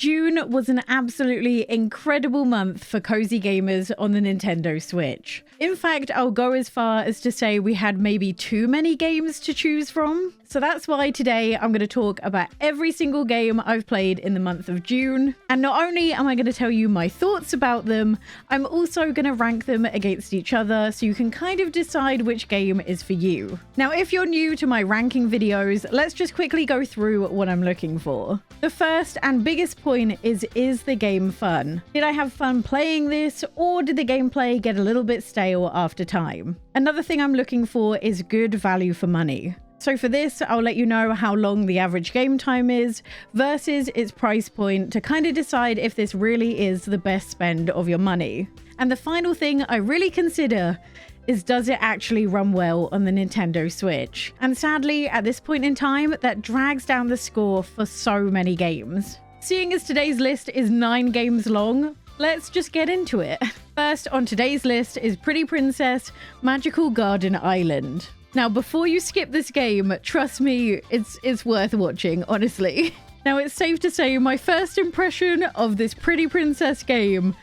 June was an absolutely incredible month for cozy gamers on the Nintendo Switch. In fact, I'll go as far as to say we had maybe too many games to choose from. So that's why today I'm going to talk about every single game I've played in the month of June. And not only am I going to tell you my thoughts about them, I'm also going to rank them against each other so you can kind of decide which game is for you. Now, if you're new to my ranking videos, let's just quickly go through what I'm looking for. The first and biggest point is the game fun? Did I have fun playing this, or did the gameplay get a little bit stale after time? Another thing I'm looking for is good value for money. So for this, I'll let you know how long the average game time is versus its price point to kind of decide if this really is the best spend of your money. And the final thing I really consider is, does it actually run well on the Nintendo Switch? And sadly, at this point in time, that drags down the score for so many games. Seeing as today's list is 9 games long, let's just get into it. First on today's list is Pretty Princess Magical Garden Island. Now, before you skip this game, trust me, it's worth watching, honestly. Now, it's safe to say my first impression of this Pretty Princess game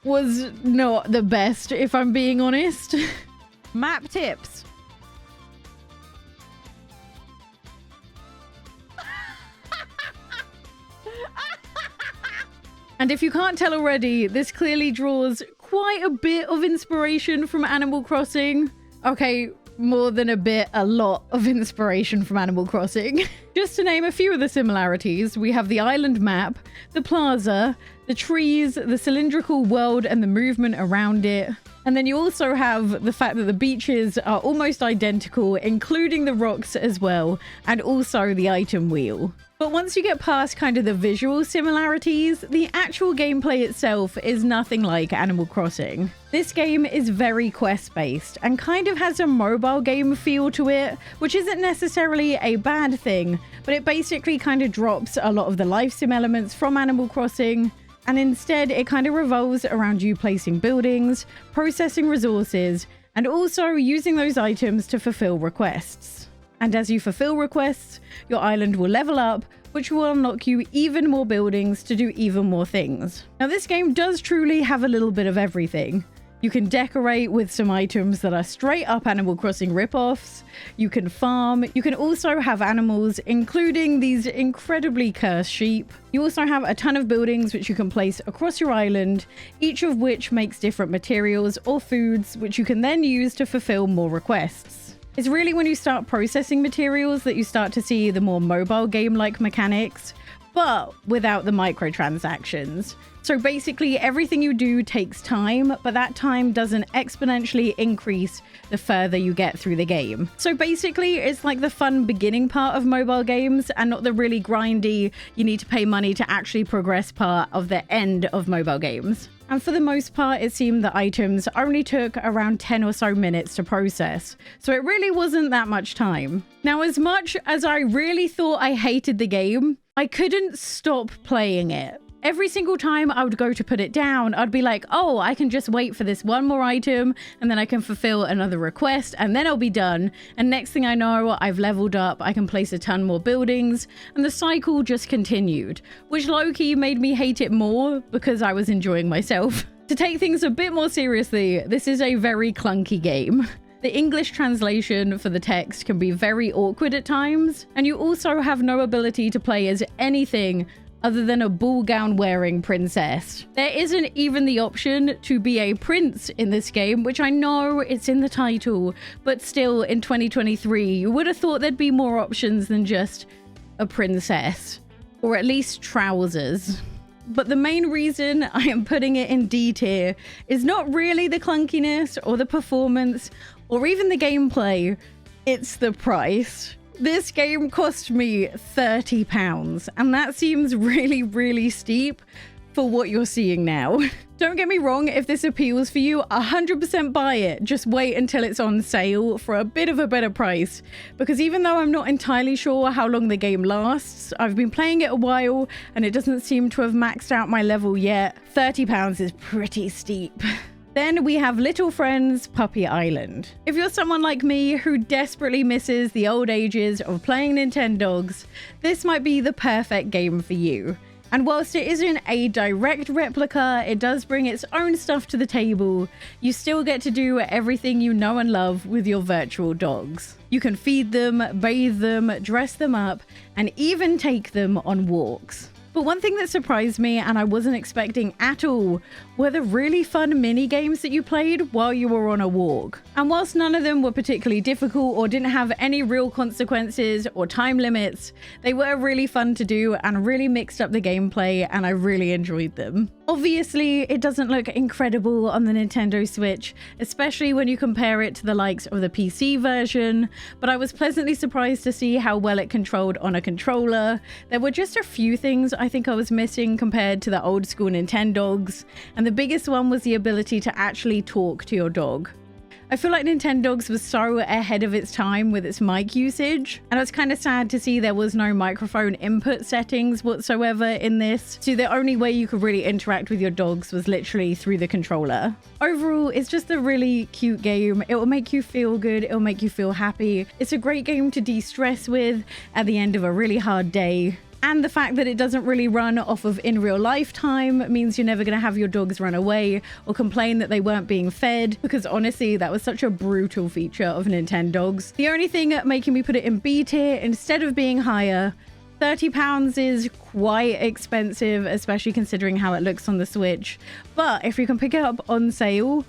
was not the best, if I'm being honest. Map tips. And if you can't tell already, this clearly draws quite a bit of inspiration from Animal Crossing. Okay, more than a bit, a lot of inspiration from Animal Crossing. Just to name a few of the similarities, we have the island map, the plaza, the trees, the cylindrical world and the movement around it. And then you also have the fact that the beaches are almost identical, including the rocks as well, and also the item wheel. But once you get past kind of the visual similarities, the actual gameplay itself is nothing like Animal Crossing. This game is very quest-based and kind of has a mobile game feel to it, which isn't necessarily a bad thing, but it basically kind of drops a lot of the life sim elements from Animal Crossing, and instead it kind of revolves around you placing buildings, processing resources, and also using those items to fulfill requests. And as you fulfill requests, your island will level up, which will unlock you even more buildings to do even more things. Now, this game does truly have a little bit of everything. You can decorate with some items that are straight up Animal Crossing ripoffs. You can farm. You can also have animals, including these incredibly cursed sheep. You also have a ton of buildings which you can place across your island, each of which makes different materials or foods, which you can then use to fulfill more requests. It's really when you start processing materials that you start to see the more mobile game-like mechanics, but without the microtransactions. So basically everything you do takes time, but that time doesn't exponentially increase the further you get through the game. So basically it's like the fun beginning part of mobile games and not the really grindy, you need to pay money to actually progress part of the end of mobile games. And for the most part, it seemed that items only took around 10 or so minutes to process, so it really wasn't that much time. Now, as much as I really thought I hated the game, I couldn't stop playing it. Every single time I would go to put it down, I'd be like, oh, I can just wait for this one more item and then I can fulfill another request and then I'll be done. And next thing I know, I've leveled up, I can place a ton more buildings, and the cycle just continued, which low-key made me hate it more because I was enjoying myself. To take things a bit more seriously, this is a very clunky game. The English translation for the text can be very awkward at times, and you also have no ability to play as anything other than a ball gown wearing princess. There isn't even the option to be a prince in this game, which I know it's in the title, but still in 2023, you would have thought there'd be more options than just a princess, or at least trousers. But the main reason I am putting it in D tier is not really the clunkiness or the performance or even the gameplay, it's the price. This game cost me £30, and that seems really, really steep for what you're seeing now. Don't get me wrong, if this appeals for you, 100% buy it. Just wait until it's on sale for a bit of a better price. Because even though I'm not entirely sure how long the game lasts, I've been playing it a while and it doesn't seem to have maxed out my level yet, £30 is pretty steep. Then we have Little Friends Puppy Island. If you're someone like me who desperately misses the old ages of playing Nintendogs, this might be the perfect game for you. And whilst it isn't a direct replica, it does bring its own stuff to the table. You still get to do everything you know and love with your virtual dogs. You can feed them, bathe them, dress them up, and even take them on walks. But one thing that surprised me, and I wasn't expecting at all, were the really fun mini games that you played while you were on a walk. And whilst none of them were particularly difficult or didn't have any real consequences or time limits, they were really fun to do and really mixed up the gameplay, and I really enjoyed them. Obviously, it doesn't look incredible on the Nintendo Switch, especially when you compare it to the likes of the PC version, but I was pleasantly surprised to see how well it controlled on a controller. There were just a few things I think I was missing compared to the old school Nintendogs, and the biggest one was the ability to actually talk to your dog. I feel like Nintendogs was so ahead of its time with its mic usage, and I was kind of sad to see there was no microphone input settings whatsoever in this, so the only way you could really interact with your dogs was literally through the controller. Overall, it's just a really cute game. It will make you feel good, it will make you feel happy. It's a great game to de-stress with at the end of a really hard day. And the fact that it doesn't really run off of in real life time means you're never going to have your dogs run away or complain that they weren't being fed, because honestly, that was such a brutal feature of Nintendogs. The only thing making me put it in B tier instead of being higher, £30 is quite expensive, especially considering how it looks on the Switch. But if you can pick it up on sale,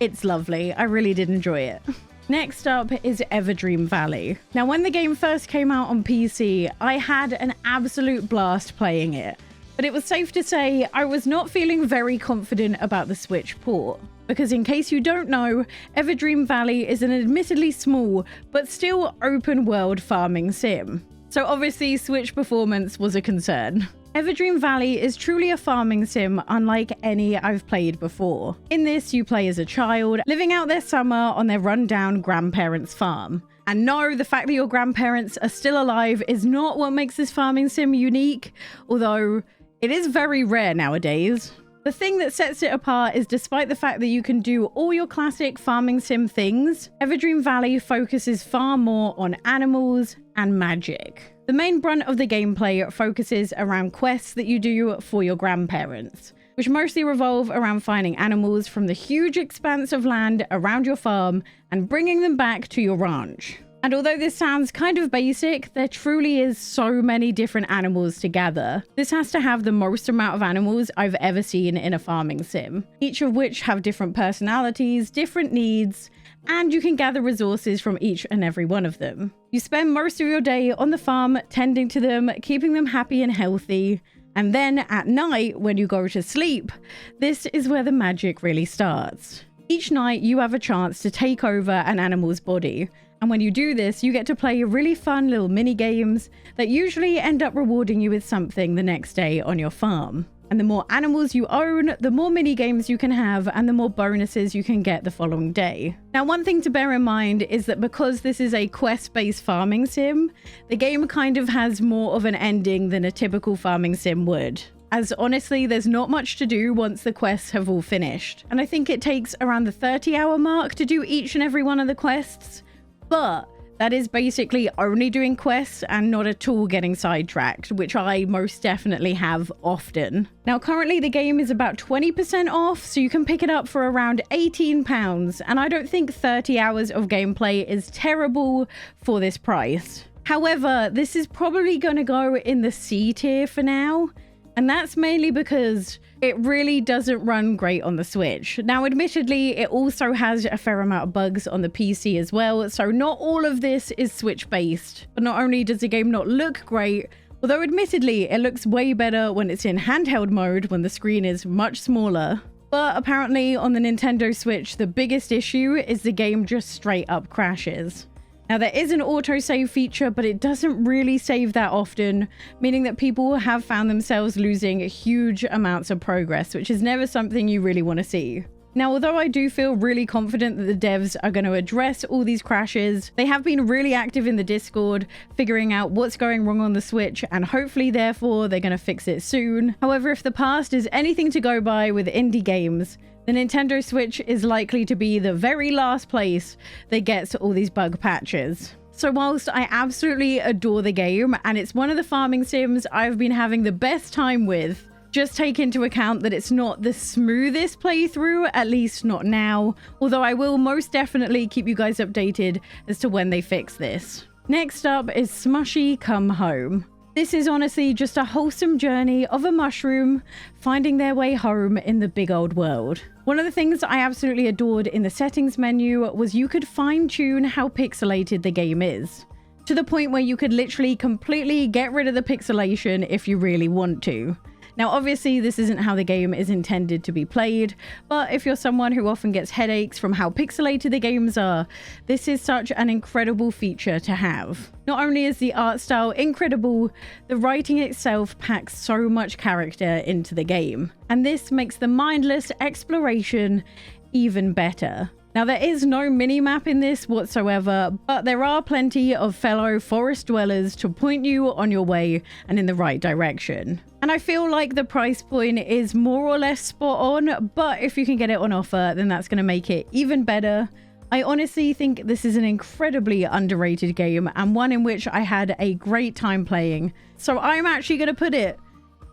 it's lovely. I really did enjoy it. Next up is Everdream Valley. Now, when the game first came out on PC, I had an absolute blast playing it. But it was safe to say I was not feeling very confident about the Switch port. Because in case you don't know, Everdream Valley is an admittedly small, but still open world farming sim. So obviously Switch performance was a concern. Everdream Valley is truly a farming sim unlike any I've played before. In this, you play as a child, living out their summer on their rundown grandparents' farm. And no, the fact that your grandparents are still alive is not what makes this farming sim unique, although it is very rare nowadays. The thing that sets it apart is despite the fact that you can do all your classic farming sim things, Everdream Valley focuses far more on animals and magic. The main brunt of the gameplay focuses around quests that you do for your grandparents, which mostly revolve around finding animals from the huge expanse of land around your farm and bringing them back to your ranch. And although this sounds kind of basic, there truly is so many different animals to gather. This has to have the most amount of animals I've ever seen in a farming sim, each of which have different personalities, different needs, and you can gather resources from each and every one of them. You spend most of your day on the farm tending to them, keeping them happy and healthy, and then at night when you go to sleep, this is where the magic really starts. Each night you have a chance to take over an animal's body, and when you do this, you get to play really fun little mini games that usually end up rewarding you with something the next day on your farm. And the more animals you own, the more mini games you can have and the more bonuses you can get the following day. Now, one thing to bear in mind is that because this is a quest-based farming sim, the game kind of has more of an ending than a typical farming sim would. As honestly, there's not much to do once the quests have all finished. And I think it takes around the 30-hour mark to do each and every one of the quests, but that is basically only doing quests and not at all getting sidetracked, which I most definitely have often. Now, currently the game is about 20% off, so you can pick it up for around £18, and I don't think 30 hours of gameplay is terrible for this price. However, this is probably going to go in the C tier for now, and that's mainly because it really doesn't run great on the Switch. Now, admittedly, it also has a fair amount of bugs on the PC as well, so not all of this is Switch-based. But not only does the game not look great, although admittedly, it looks way better when it's in handheld mode when the screen is much smaller. But apparently on the Nintendo Switch, the biggest issue is the game just straight up crashes. Now, there is an autosave feature, but it doesn't really save that often, meaning that people have found themselves losing huge amounts of progress, which is never something you really want to see. Now, although I do feel really confident that the devs are going to address all these crashes, they have been really active in the Discord, figuring out what's going wrong on the Switch, and hopefully, therefore, they're going to fix it soon. However, if the past is anything to go by with indie games, the Nintendo Switch is likely to be the very last place that gets all these bug patches. So whilst I absolutely adore the game and it's one of the farming sims I've been having the best time with, just take into account that it's not the smoothest playthrough, at least not now, although I will most definitely keep you guys updated as to when they fix this. Next up is Smushi Come Home. This is honestly just a wholesome journey of a mushroom finding their way home in the big old world. One of the things I absolutely adored in the settings menu was you could fine-tune how pixelated the game is, to the point where you could literally completely get rid of the pixelation if you really want to. Now, obviously, this isn't how the game is intended to be played, but if you're someone who often gets headaches from how pixelated the games are, this is such an incredible feature to have. Not only is the art style incredible, the writing itself packs so much character into the game, and this makes the mindless exploration even better. Now, there is no mini-map in this whatsoever, but there are plenty of fellow forest dwellers to point you on your way and in the right direction. And I feel like the price point is more or less spot on, but if you can get it on offer, then that's going to make it even better. I honestly think this is an incredibly underrated game and one in which I had a great time playing. So I'm actually going to put it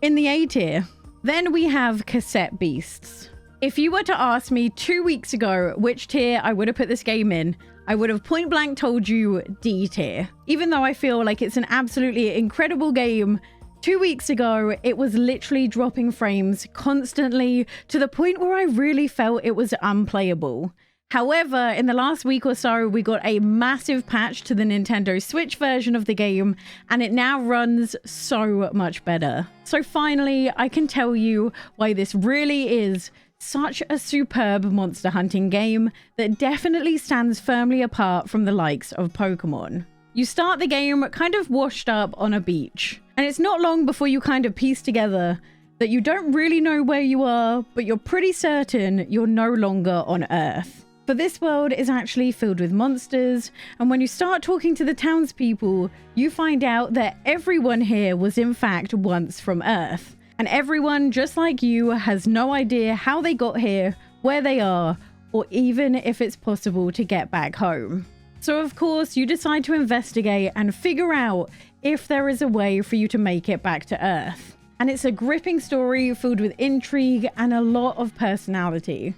in the A tier. Then we have Casette Beasts. If you were to ask me 2 weeks ago which tier I would have put this game in, I would have point blank told you D tier. Even though I feel like it's an absolutely incredible game, 2 weeks ago, it was literally dropping frames constantly to the point where I really felt it was unplayable. However, in the last week or so, we got a massive patch to the Nintendo Switch version of the game, and it now runs so much better. So finally, I can tell you why this really is such a superb monster hunting game that definitely stands firmly apart from the likes of Pokemon. You start the game kind of washed up on a beach, and it's not long before you kind of piece together that you don't really know where you are, but you're pretty certain you're no longer on Earth. For this world is actually filled with monsters, and when you start talking to the townspeople, you find out that everyone here was in fact once from Earth. And everyone, just like you, has no idea how they got here, where they are, or even if it's possible to get back home. So of course, you decide to investigate and figure out if there is a way for you to make it back to Earth. And it's a gripping story filled with intrigue and a lot of personality.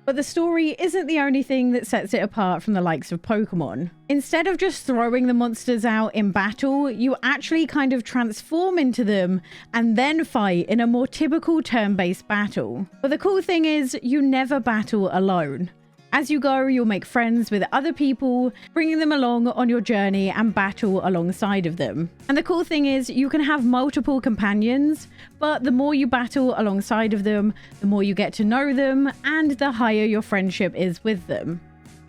But the story isn't the only thing that sets it apart from the likes of Pokemon. Instead of just throwing the monsters out in battle, you actually kind of transform into them and then fight in a more typical turn-based battle. But the cool thing is, you never battle alone. As you go, you'll make friends with other people, bringing them along on your journey and battle alongside of them. And the cool thing is, you can have multiple companions, but the more you battle alongside of them, the more you get to know them, and the higher your friendship is with them.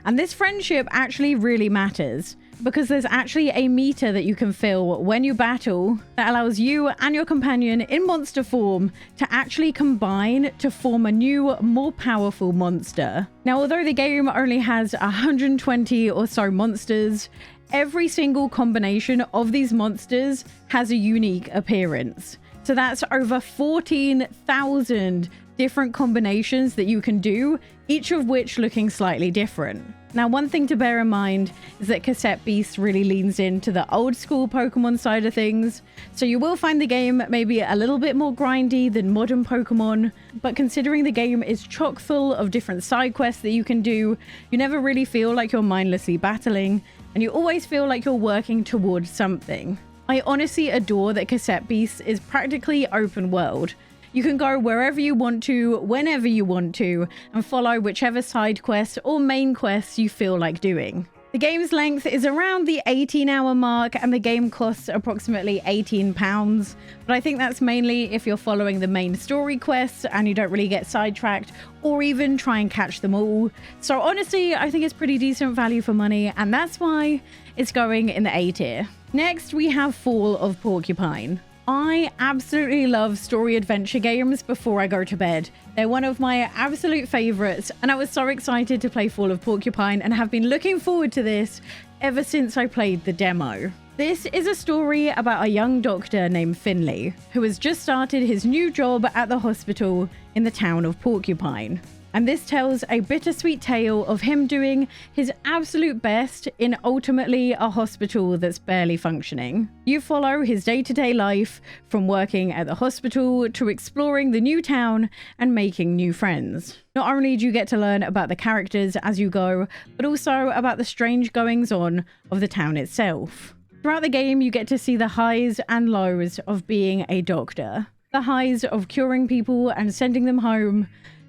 And this friendship actually really matters, because there's actually a meter that you can fill when you battle that allows you and your companion in monster form to actually combine to form a new, more powerful monster. Now, although the game only has 120 or so monsters, every single combination of these monsters has a unique appearance. So that's over 14,000 different combinations that you can do, each of which looking slightly different. Now, one thing to bear in mind is that Casette Beasts really leans into the old school Pokemon side of things, so you will find the game maybe a little bit more grindy than modern Pokemon, but considering the game is chock full of different side quests that you can do, you never really feel like you're mindlessly battling, and you always feel like you're working towards something. I honestly adore that Casette Beasts is practically open world. You can go wherever you want to, whenever you want to, and follow whichever side quests or main quests you feel like doing. The game's length is around the 18-hour mark, and the game costs approximately £18, but I think that's mainly if you're following the main story quests and you don't really get sidetracked or even try and catch them all. So honestly, I think it's pretty decent value for money, and that's why it's going in the A tier. Next, we have Fall of Porcupine. I absolutely love story adventure games before I go to bed. They're one of my absolute favorites, and I was so excited to play Fall of Porcupine and have been looking forward to this ever since I played the demo. This is a story about a young doctor named Finley, who has just started his new job at the hospital in the town of Porcupine. And this tells a bittersweet tale of him doing his absolute best in ultimately a hospital that's barely functioning. You follow his day-to-day life, from working at the hospital to exploring the new town and making new friends. Not only do you get to learn about the characters as you go, but also about the strange goings-on of the town itself. Throughout the game, you get to see the highs and lows of being a doctor. The highs of curing people and sending them home,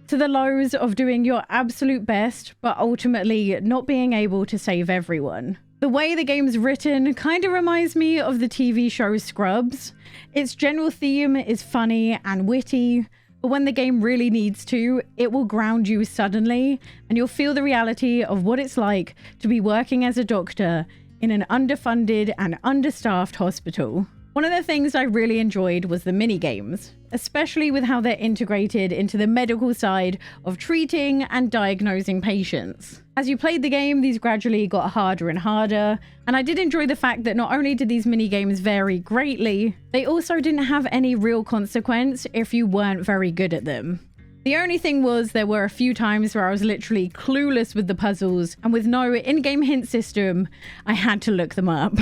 to the lows of doing your absolute best, but ultimately not being able to save everyone. The way the game's written kind of reminds me of the TV show Scrubs. Its general theme is funny and witty, but when the game really needs to, it will ground you suddenly, and you'll feel the reality of what it's like to be working as a doctor in an underfunded and understaffed hospital. One of the things I really enjoyed was the mini-games, especially with how they're integrated into the medical side of treating and diagnosing patients. As you played the game, these gradually got harder and harder, and I did enjoy the fact that not only did these mini-games vary greatly, they also didn't have any real consequence if you weren't very good at them. The only thing was, there were a few times where I was literally clueless with the puzzles, and with no in-game hint system, I had to look them up.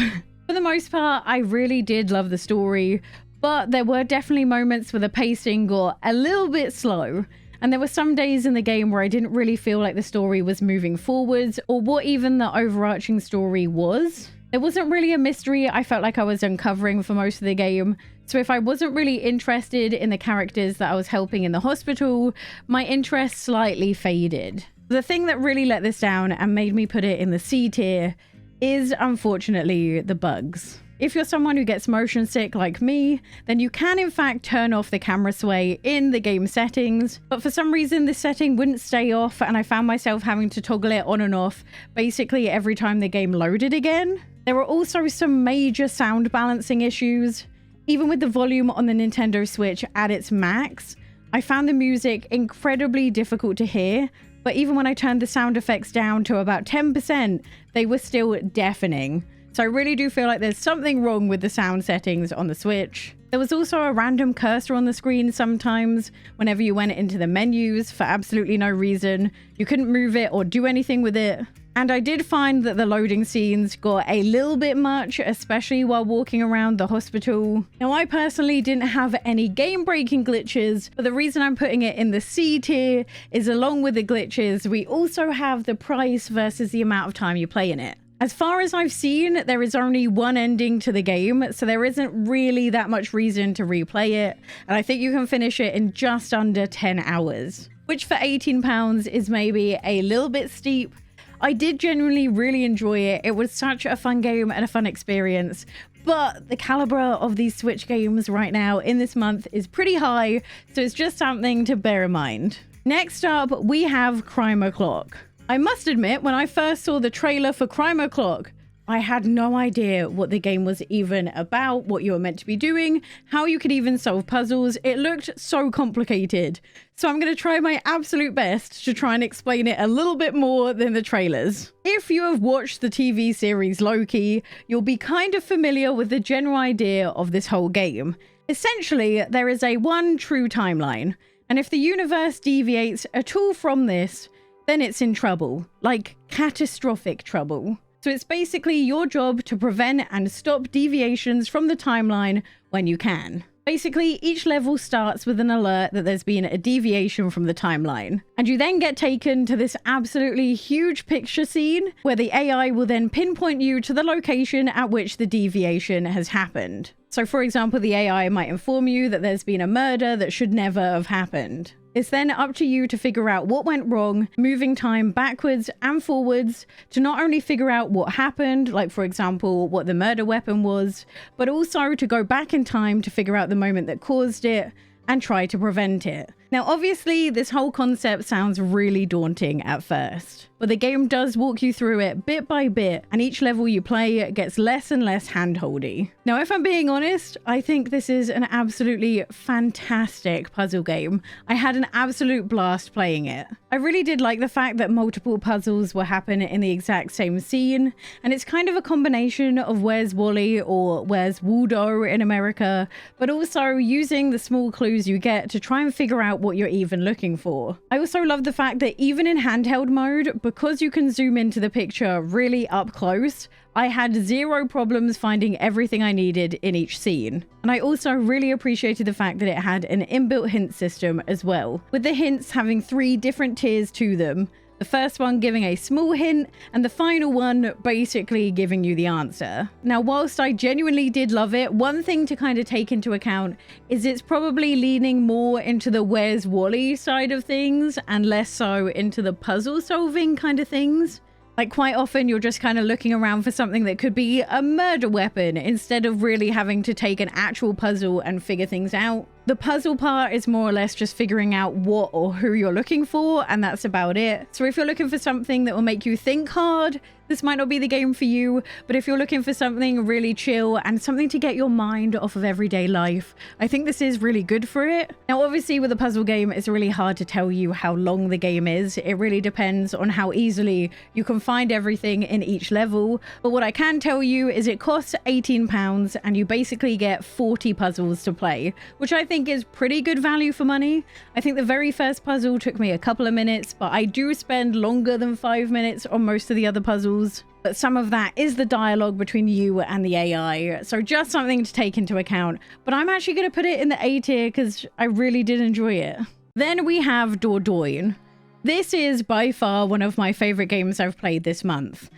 For the most part, I really did love the story, but there were definitely moments where the pacing got a little bit slow, and there were some days in the game where I didn't really feel like the story was moving forwards, or what even the overarching story was. There wasn't really a mystery I felt like I was uncovering for most of the game, so if I wasn't really interested in the characters that I was helping in the hospital, my interest slightly faded. The thing that really let this down and made me put it in the C tier is unfortunately the bugs. If you're someone who gets motion sick like me, then you can in fact turn off the camera sway in the game settings, but for some reason this setting wouldn't stay off, and I found myself having to toggle it on and off basically every time the game loaded again. There were also some major sound balancing issues. Even with the volume on the Nintendo Switch at its max, I found the music incredibly difficult to hear, but even when I turned the sound effects down to about 10%, they were still deafening. So I really do feel like there's something wrong with the sound settings on the Switch. There was also a random cursor on the screen sometimes whenever you went into the menus for absolutely no reason. You couldn't move it or do anything with it. And I did find that the loading scenes got a little bit much, especially while walking around the hospital. Now, I personally didn't have any game-breaking glitches, but the reason I'm putting it in the C tier is, along with the glitches, we also have the price versus the amount of time you play in it. As far as I've seen, there is only one ending to the game, so there isn't really that much reason to replay it, and I think you can finish it in just under 10 hours, which for £18 is maybe a little bit steep. I did genuinely really enjoy it. It was such a fun game and a fun experience, but the caliber of these Switch games right now in this month is pretty high, so it's just something to bear in mind. Next up, we have Crime O'Clock. I must admit, when I first saw the trailer for Crime O'Clock, I had no idea what the game was even about, what you were meant to be doing, how you could even solve puzzles. It looked so complicated. So I'm going to try my absolute best to try and explain it a little bit more than the trailers. If you have watched the TV series Loki, you'll be kind of familiar with the general idea of this whole game. Essentially, there is a one true timeline, and if the universe deviates at all from this, then it's in trouble, like catastrophic trouble. So it's basically your job to prevent and stop deviations from the timeline when you can. Basically, each level starts with an alert that there's been a deviation from the timeline, and you then get taken to this absolutely huge picture scene where the AI will then pinpoint you to the location at which the deviation has happened. So for example, the AI might inform you that there's been a murder that should never have happened. It's then up to you to figure out what went wrong, moving time backwards and forwards to not only figure out what happened, like for example, what the murder weapon was, but also to go back in time to figure out the moment that caused it and try to prevent it. Now, obviously, this whole concept sounds really daunting at first, but the game does walk you through it bit by bit, and each level you play gets less and less hand-holdy. Now, if I'm being honest, I think this is an absolutely fantastic puzzle game. I had an absolute blast playing it. I really did like the fact that multiple puzzles will happen in the exact same scene, and it's kind of a combination of Where's Wally or Where's Waldo in America, but also using the small clues you get to try and figure out out what you're even looking for. I also love the fact that even in handheld mode, because you can zoom into the picture really up close, I had zero problems finding everything I needed in each scene. And I also really appreciated the fact that it had an inbuilt hint system as well, with the hints having 3 different tiers to them. The first one giving a small hint, and the final one basically giving you the answer. Now, whilst I genuinely did love it, one thing to kind of take into account is it's probably leaning more into the Where's Wally side of things and less so into the puzzle solving kind of things. Like, quite often you're just kind of looking around for something that could be a murder weapon instead of really having to take an actual puzzle and figure things out. The puzzle part is more or less just figuring out what or who you're looking for, and that's about it. So if you're looking for something that will make you think hard, this might not be the game for you. But if you're looking for something really chill and something to get your mind off of everyday life, I think this is really good for it. Now, obviously with a puzzle game, it's really hard to tell you how long the game is. It really depends on how easily you can find everything in each level. But what I can tell you is it costs £18 and you basically get 40 puzzles to play, which I think is pretty good value for money. I think the very first puzzle took me a couple of minutes, but I do spend longer than 5 minutes on most of the other puzzles. But some of that is the dialogue between you and the AI, so just something to take into account. But I'm actually going to put it in the A tier because I really did enjoy it. Then we have Dordogne. This is by far one of my favorite games I've played this month.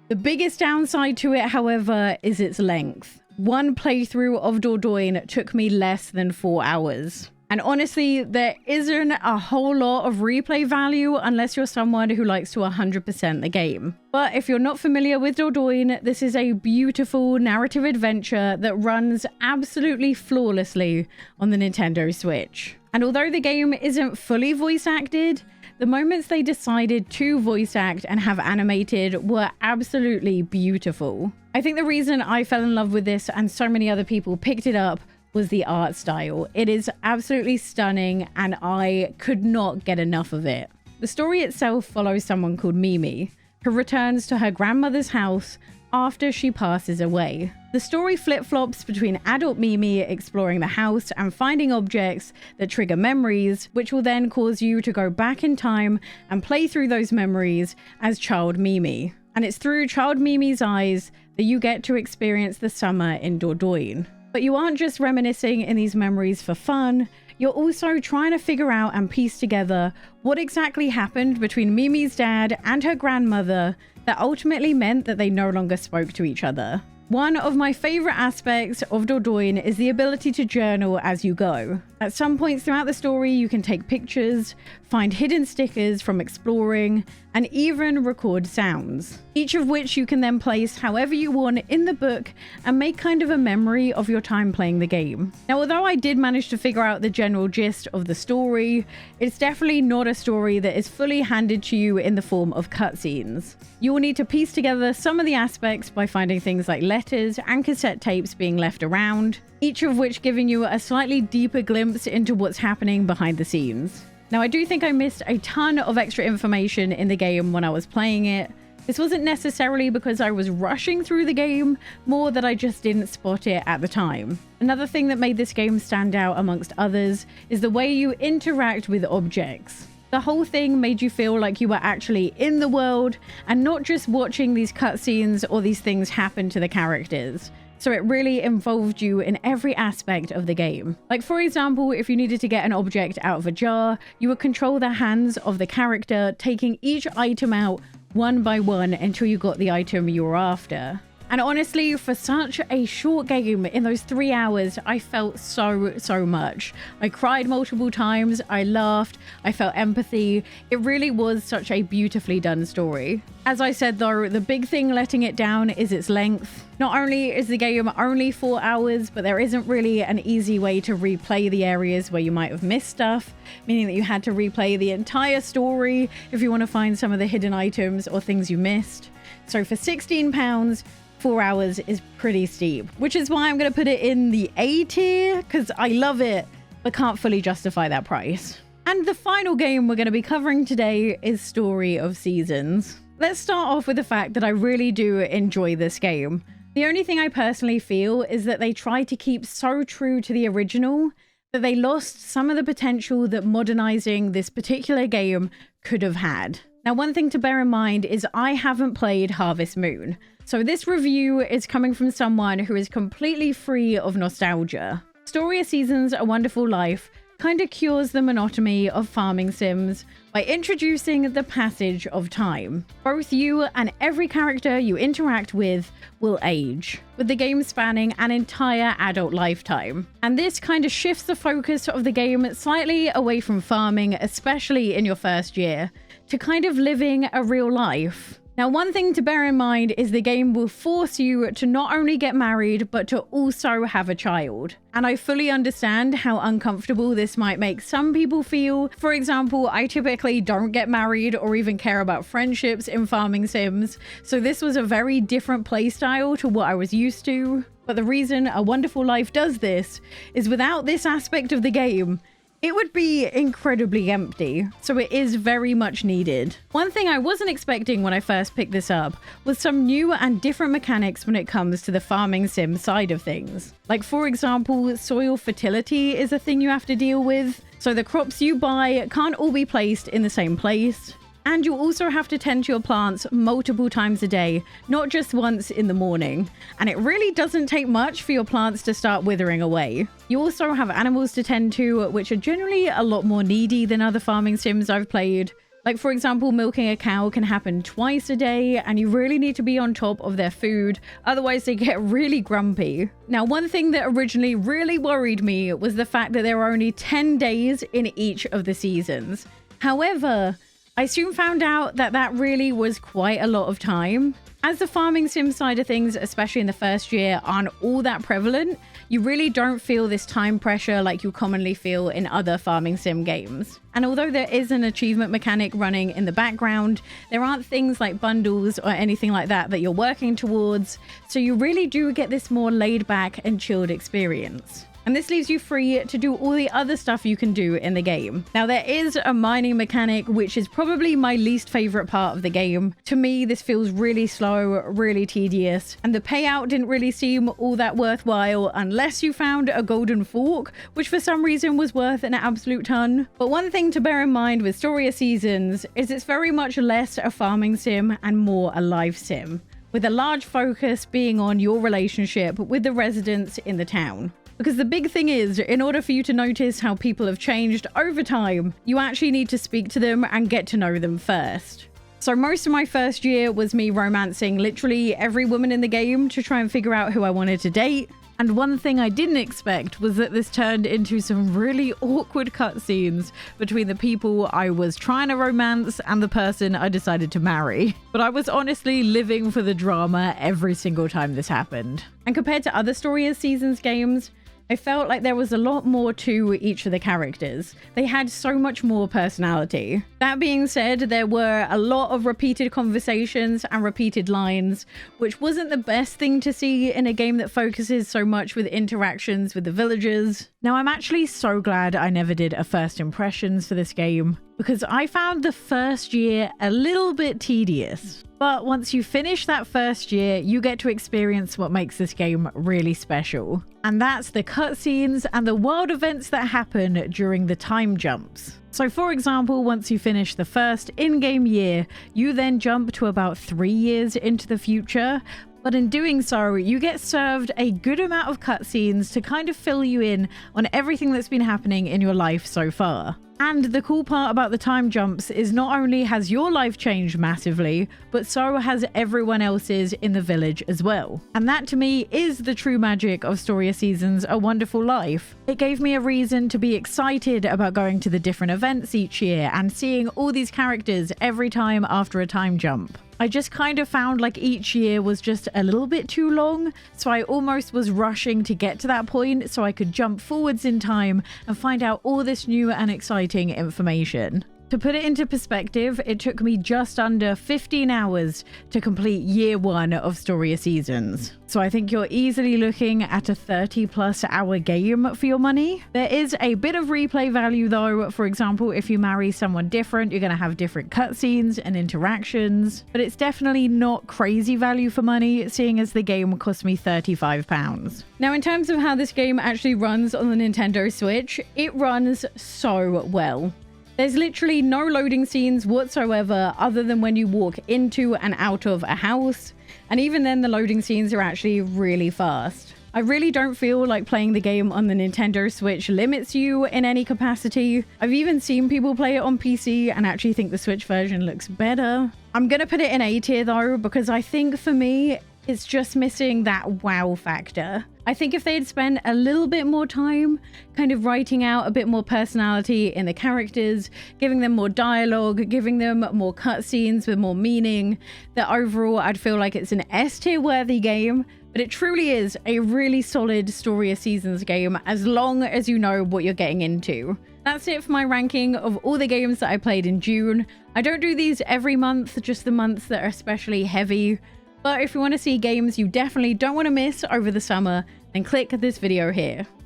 The biggest downside to it, however, is its length. One playthrough of Dordogne took me less than 4 hours. And honestly, there isn't a whole lot of replay value unless you're someone who likes to 100% the game. But if you're not familiar with Dordogne, this is a beautiful narrative adventure that runs absolutely flawlessly on the Nintendo Switch. And although the game isn't fully voice acted, the moments they decided to voice act and have animated were absolutely beautiful. I think the reason I fell in love with this and so many other people picked it up was the art style. It is absolutely stunning and I could not get enough of it. The story itself follows someone called Mimi, who returns to her grandmother's house after she passes away. The story flip-flops between adult Mimi exploring the house and finding objects that trigger memories, which will then cause you to go back in time and play through those memories as child Mimi. And it's through child Mimi's eyes that you get to experience the summer in Dordogne. But you aren't just reminiscing in these memories for fun, you're also trying to figure out and piece together what exactly happened between Mimi's dad and her grandmother that ultimately meant that they no longer spoke to each other. One of my favorite aspects of Dordogne is the ability to journal as you go. At some points throughout the story, you can take pictures, find hidden stickers from exploring, and even record sounds, each of which you can then place however you want in the book and make kind of a memory of your time playing the game. Now, although I did manage to figure out the general gist of the story, it's definitely not a story that is fully handed to you in the form of cutscenes. You will need to piece together some of the aspects by finding things like letters and cassette tapes being left around, each of which giving you a slightly deeper glimpse into what's happening behind the scenes. Now, I do think I missed a ton of extra information in the game when I was playing it. This wasn't necessarily because I was rushing through the game, more that I just didn't spot it at the time. Another thing that made this game stand out amongst others is the way you interact with objects. The whole thing made you feel like you were actually in the world and not just watching these cutscenes or these things happen to the characters. So it really involved you in every aspect of the game. Like, for example, if you needed to get an object out of a jar, you would control the hands of the character, taking each item out one by one until you got the item you were after. And honestly, for such a short game, in those 3 hours, I felt so much. I cried multiple times, I laughed, I felt empathy. It really was such a beautifully done story. As I said though, the big thing letting it down is its length. Not only is the game only 4 hours, but there isn't really an easy way to replay the areas where you might have missed stuff, meaning that you had to replay the entire story if you want to find some of the hidden items or things you missed. So for £16, 4 hours is pretty steep, which is why I'm going to put it in the A tier, because I love it, but can't fully justify that price. And the final game we're going to be covering today is Story of Seasons. Let's start off with the fact that I really do enjoy this game. The only thing I personally feel is that they try to keep so true to the original, that they lost some of the potential that modernizing this particular game could have had. Now, one thing to bear in mind is I haven't played Harvest Moon, so this review is coming from someone who is completely free of nostalgia. Story of Seasons: A Wonderful Life kind of cures the monotony of farming sims by introducing the passage of time. Both you and every character you interact with will age, with the game spanning an entire adult lifetime. And this kind of shifts the focus of the game slightly away from farming, especially in your first year, to kind of living a real life. Now, one thing to bear in mind is the game will force you to not only get married, but to also have a child. And I fully understand how uncomfortable this might make some people feel. For example, I typically don't get married or even care about friendships in farming sims, so this was a very different playstyle to what I was used to. But the reason A Wonderful Life does this is without this aspect of the game, it would be incredibly empty, so it is very much needed. One thing I wasn't expecting when I first picked this up was some new and different mechanics when it comes to the farming sim side of things. Like, for example, soil fertility is a thing you have to deal with, so the crops you buy can't all be placed in the same place. And you also have to tend to your plants multiple times a day, not just once in the morning. And it really doesn't take much for your plants to start withering away. You also have animals to tend to, which are generally a lot more needy than other farming sims I've played. Like, for example, milking a cow can happen twice a day, and you really need to be on top of their food, otherwise they get really grumpy. Now, one thing that originally really worried me was the fact that there are only 10 days in each of the seasons. However, I soon found out that that really was quite a lot of time. As the farming sim side of things, especially in the first year, aren't all that prevalent, you really don't feel this time pressure like you commonly feel in other farming sim games. And although there is an achievement mechanic running in the background, there aren't things like bundles or anything like that that you're working towards, so you really do get this more laid back and chilled experience. And this leaves you free to do all the other stuff you can do in the game. Now, there is a mining mechanic, which is probably my least favorite part of the game. To me, this feels really slow, really tedious, and the payout didn't really seem all that worthwhile unless you found a golden fork, which for some reason was worth an absolute ton. But one thing to bear in mind with Story of Seasons is it's very much less a farming sim and more a life sim, with a large focus being on your relationship with the residents in the town. Because the big thing is, in order for you to notice how people have changed over time, you actually need to speak to them and get to know them first. So most of my first year was me romancing literally every woman in the game to try and figure out who I wanted to date. And one thing I didn't expect was that this turned into some really awkward cutscenes between the people I was trying to romance and the person I decided to marry. But I was honestly living for the drama every single time this happened. And compared to other Story of Seasons games, I felt like there was a lot more to each of the characters. They had so much more personality. That being said, there were a lot of repeated conversations and repeated lines, which wasn't the best thing to see in a game that focuses so much with interactions with the villagers. Now, I'm actually so glad I never did a first impressions for this game, because I found the first year a little bit tedious. But once you finish that first year, you get to experience what makes this game really special. And that's the cutscenes and the wild events that happen during the time jumps. So for example, once you finish the first in-game year, you then jump to about 3 years into the future. But in doing so, you get served a good amount of cutscenes to kind of fill you in on everything that's been happening in your life so far. And the cool part about the time jumps is not only has your life changed massively, but so has everyone else's in the village as well. And that to me is the true magic of Story of Seasons: A Wonderful Life. It gave me a reason to be excited about going to the different events each year and seeing all these characters every time after a time jump. I just kind of found like each year was just a little bit too long, so I almost was rushing to get to that point so I could jump forwards in time and find out all this new and exciting information. To put it into perspective, it took me just under 15 hours to complete year 1 of Story Seasons. So I think you're easily looking at a 30+ hour game for your money. There is a bit of replay value though. For example, if you marry someone different, you're going to have different cutscenes and interactions, but it's definitely not crazy value for money, seeing as the game cost me £35. Now, in terms of how this game actually runs on the Nintendo Switch, it runs so well. There's literally no loading scenes whatsoever other than when you walk into and out of a house. And even then, the loading scenes are actually really fast. I really don't feel like playing the game on the Nintendo Switch limits you in any capacity. I've even seen people play it on PC and actually think the Switch version looks better. I'm gonna put it in A tier though, because I think for me, it's just missing that wow factor. I think if they had spent a little bit more time kind of writing out a bit more personality in the characters, giving them more dialogue, giving them more cutscenes with more meaning, that overall I'd feel like it's an S tier worthy game. But it truly is a really solid Story of Seasons game as long as you know what you're getting into. That's it for my ranking of all the games that I played in June. I don't do these every month, just the months that are especially heavy. But if you want to see games you definitely don't want to miss over the summer, then click this video here.